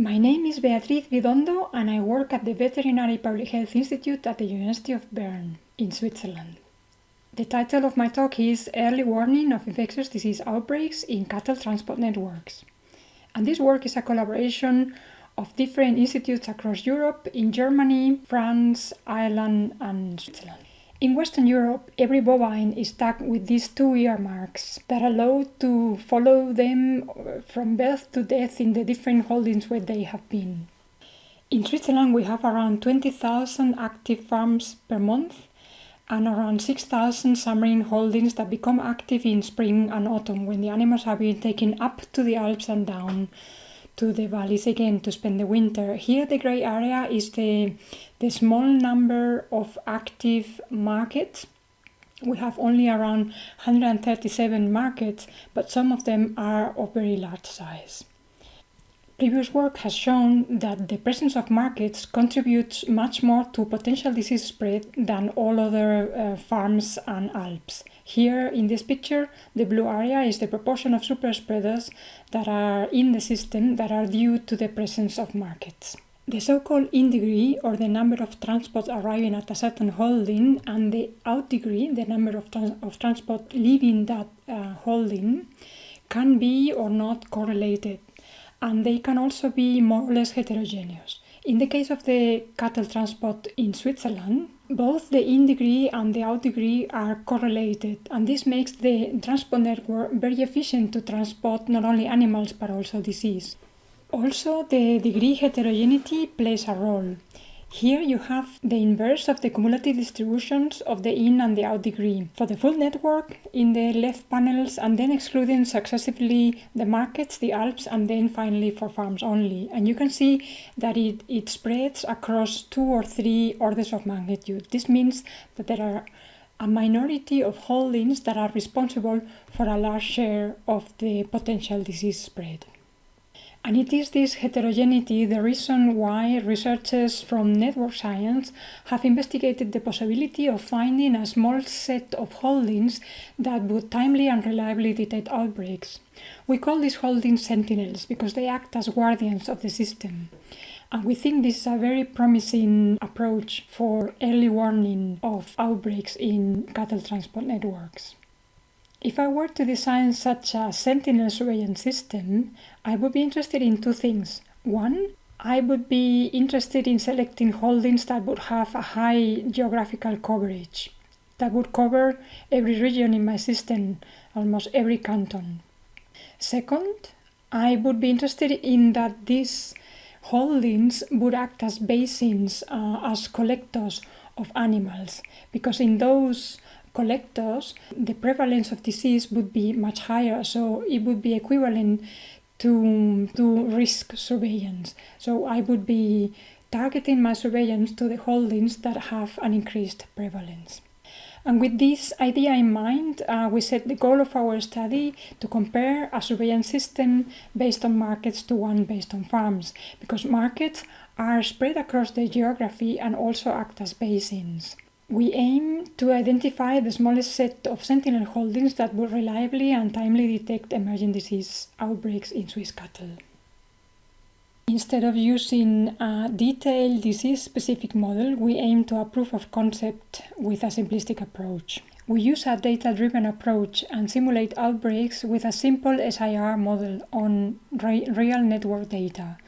My name is Beatriz Vidondo and I work at the Veterinary Public Health Institute at the University of Bern in Switzerland. The title of my talk is Early Warning of Infectious Disease Outbreaks in Cattle Transport Networks. And this work is a collaboration of different institutes across Europe in Germany, France, Ireland and Switzerland. In Western Europe, every bovine is tagged with these two earmarks that allow to follow them from birth to death in the different holdings where they have been. In Switzerland, we have around 20,000 active farms per month and around 6,000 summering holdings that become active in spring and autumn when the animals have been taken up to the Alps and down to the valleys again to spend the winter. Here the grey area is the small number of active markets. We have only around 137 markets, but some of them are of very large size. Previous work has shown that the presence of markets contributes much more to potential disease spread than all other farms and Alps. Here in this picture, the blue area is the proportion of super spreaders that are in the system that are due to the presence of markets. The so-called Indegree, or the number of transports arriving at a certain holding, and the Outdegree, the number of transport leaving that holding, can be or not correlated, and they can also be more or less heterogeneous. In the case of the cattle transport in Switzerland, both the Indegree and the Outdegree are correlated, and this makes the transport network very efficient to transport not only animals but also disease. Also, the degree heterogeneity plays a role. Here you have the inverse of the cumulative distributions of the in and the out degree for the full network in the left panels, and then excluding successively the markets, the Alps, and then finally for farms only. And you can see that it spreads across 2 or 3 orders of magnitude. This means that there are a minority of holdings that are responsible for a large share of the potential disease spread. And it is this heterogeneity the reason why researchers from network science have investigated the possibility of finding a small set of holdings that would timely and reliably detect outbreaks. We call these holdings sentinels because they act as guardians of the system. And we think this is a very promising approach for early warning of outbreaks in cattle transport networks. If I were to design such a sentinel surveillance system, I would be interested in 2 things. One, I would be interested in selecting holdings that would have a high geographical coverage, that would cover every region in my system, almost every canton. Second, I would be interested in that these holdings would act as basins, as collectors of animals, because in those collectors, the prevalence of disease would be much higher, so it would be equivalent to risk surveillance. So I would be targeting my surveillance to the holdings that have an increased prevalence. And with this idea in mind, we set the goal of our study to compare a surveillance system based on markets to one based on farms, because markets are spread across the geography and also act as basins. We aim to identify the smallest set of sentinel holdings that will reliably and timely detect emergent disease outbreaks in Swiss cattle. Instead of using a detailed disease-specific model, we aim to a proof of concept with a simplistic approach. We use a data-driven approach and simulate outbreaks with a simple SIR model on real network data.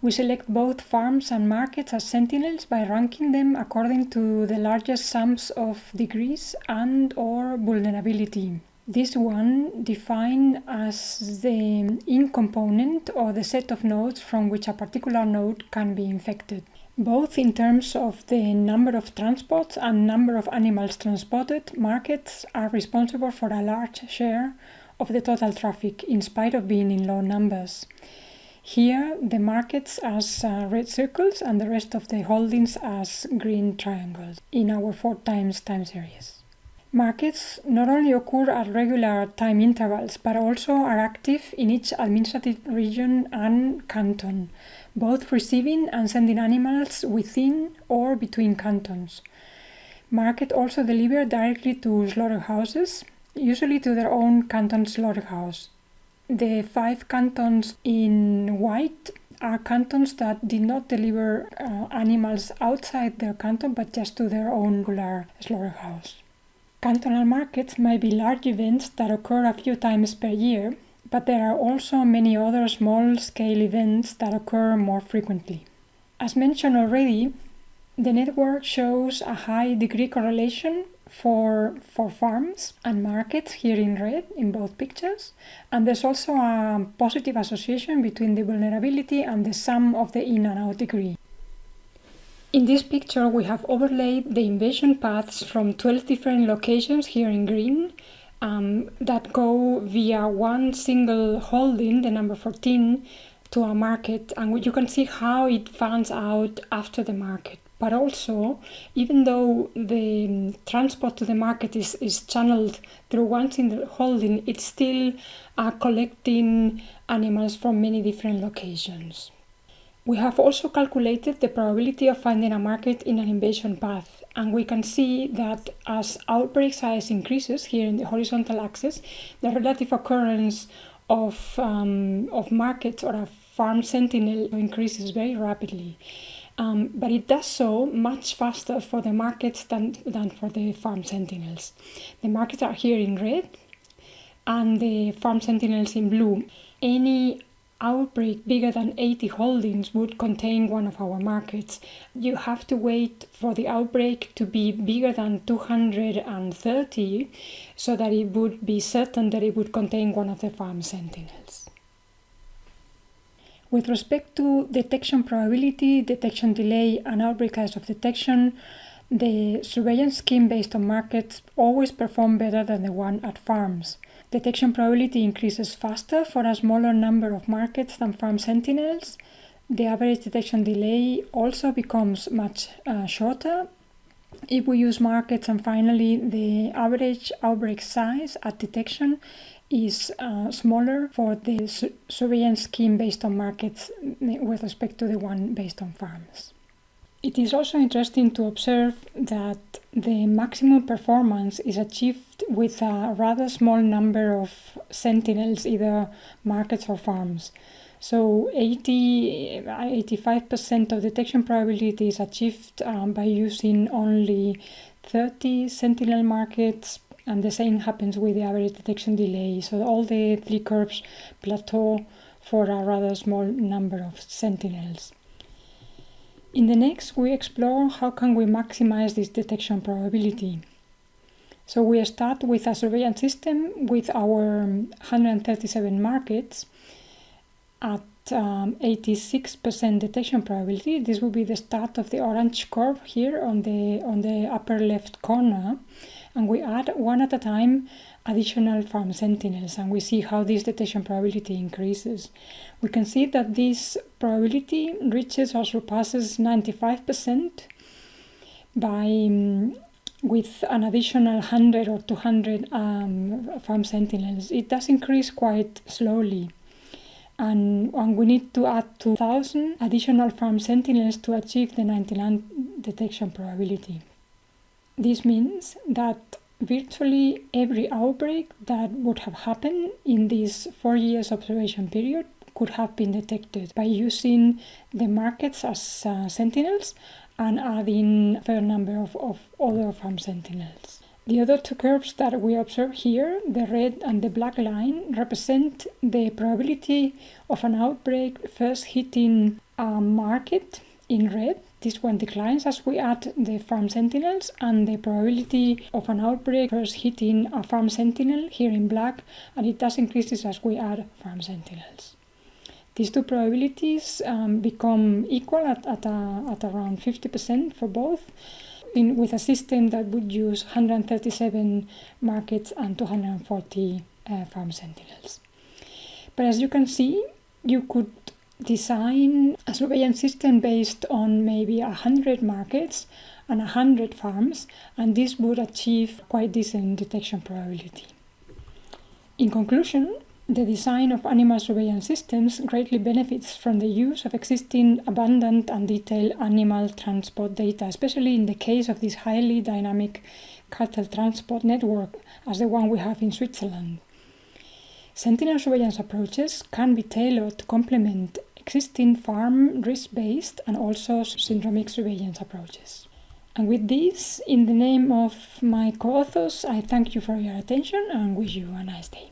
We select both farms and markets as sentinels by ranking them according to the largest sums of degrees and/or vulnerability. This one defined as the in component or the set of nodes from which a particular node can be infected. Both in terms of the number of transports and number of animals transported, markets are responsible for a large share of the total traffic in spite of being in low numbers. Here, the markets as red circles and the rest of the holdings as green triangles in our 4 times time series. Markets not only occur at regular time intervals, but also are active in each administrative region and canton, both receiving and sending animals within or between cantons. Markets also deliver directly to slaughterhouses, usually to their own canton slaughterhouse. The 5 cantons in white are cantons that did not deliver animals outside their canton but just to their own regular slaughterhouse. Cantonal markets might be large events that occur a few times per year, but there are also many other small-scale events that occur more frequently. As mentioned already, the network shows a high degree correlation for farms and markets here in red in both pictures, and there's also a positive association between the vulnerability and the sum of the in and out degree. In this picture, we have overlaid the invasion paths from 12 different locations here in green that go via one single holding, the number 14, to a market, and you can see how it fans out after the market. But also, even though the transport to the market is channeled through one single holding, it's still collecting animals from many different locations. We have also calculated the probability of finding a market in an invasion path, and we can see that as outbreak size increases here in the horizontal axis, the relative occurrence of markets or a farm sentinel increases very rapidly. But it does so much faster for the markets than for the farm sentinels. The markets are here in red and the farm sentinels in blue. Any outbreak bigger than 80 holdings would contain one of our markets. You have to wait for the outbreak to be bigger than 230 so that it would be certain that it would contain one of the farm sentinels. With respect to detection probability, detection delay, and outbreak size of detection, the surveillance scheme based on markets always perform better than the one at farms. Detection probability increases faster for a smaller number of markets than farm sentinels. The average detection delay also becomes much shorter if we use markets, and finally the average outbreak size at detection is smaller for the surveillance scheme based on markets with respect to the one based on farms. It is also interesting to observe that the maximum performance is achieved with a rather small number of sentinels, either markets or farms. So 85% of detection probability is achieved by using only 30 sentinel markets, and the same happens with the average detection delay. So all the three curves plateau for a rather small number of sentinels. In the next, we explore how can we maximize this detection probability. So we start with a surveillance system with our 137 markets at 86% detection probability. This will be the start of the orange curve here on the upper left corner, and we add one at a time additional farm sentinels, and we see how this detection probability increases. We can see that this probability reaches or surpasses 95% with an additional 100 or 200 farm sentinels. It does increase quite slowly, and we need to add 2,000 additional farm sentinels to achieve the 99 detection probability. This means that virtually every outbreak that would have happened in this 4 years observation period could have been detected by using the markets as sentinels and adding a fair number of other farm sentinels. The other two curves that we observe here, the red and the black line, represent the probability of an outbreak first hitting a market in red. This one declines as we add the farm sentinels, and the probability of an outbreak first hitting a farm sentinel here in black, and it does increases as we add farm sentinels. These two probabilities become equal at around 50% for both, with a system that would use 137 markets and 240 farm sentinels. But as you can see, you could design a surveillance system based on maybe 100 markets and 100 farms, and this would achieve quite decent detection probability. In conclusion, the design of animal surveillance systems greatly benefits from the use of existing abundant and detailed animal transport data, especially in the case of this highly dynamic cattle transport network as the one we have in Switzerland. Sentinel surveillance approaches can be tailored to complement existing farm risk-based and also syndromic surveillance approaches. And with this, in the name of my co-authors, I thank you for your attention and wish you a nice day.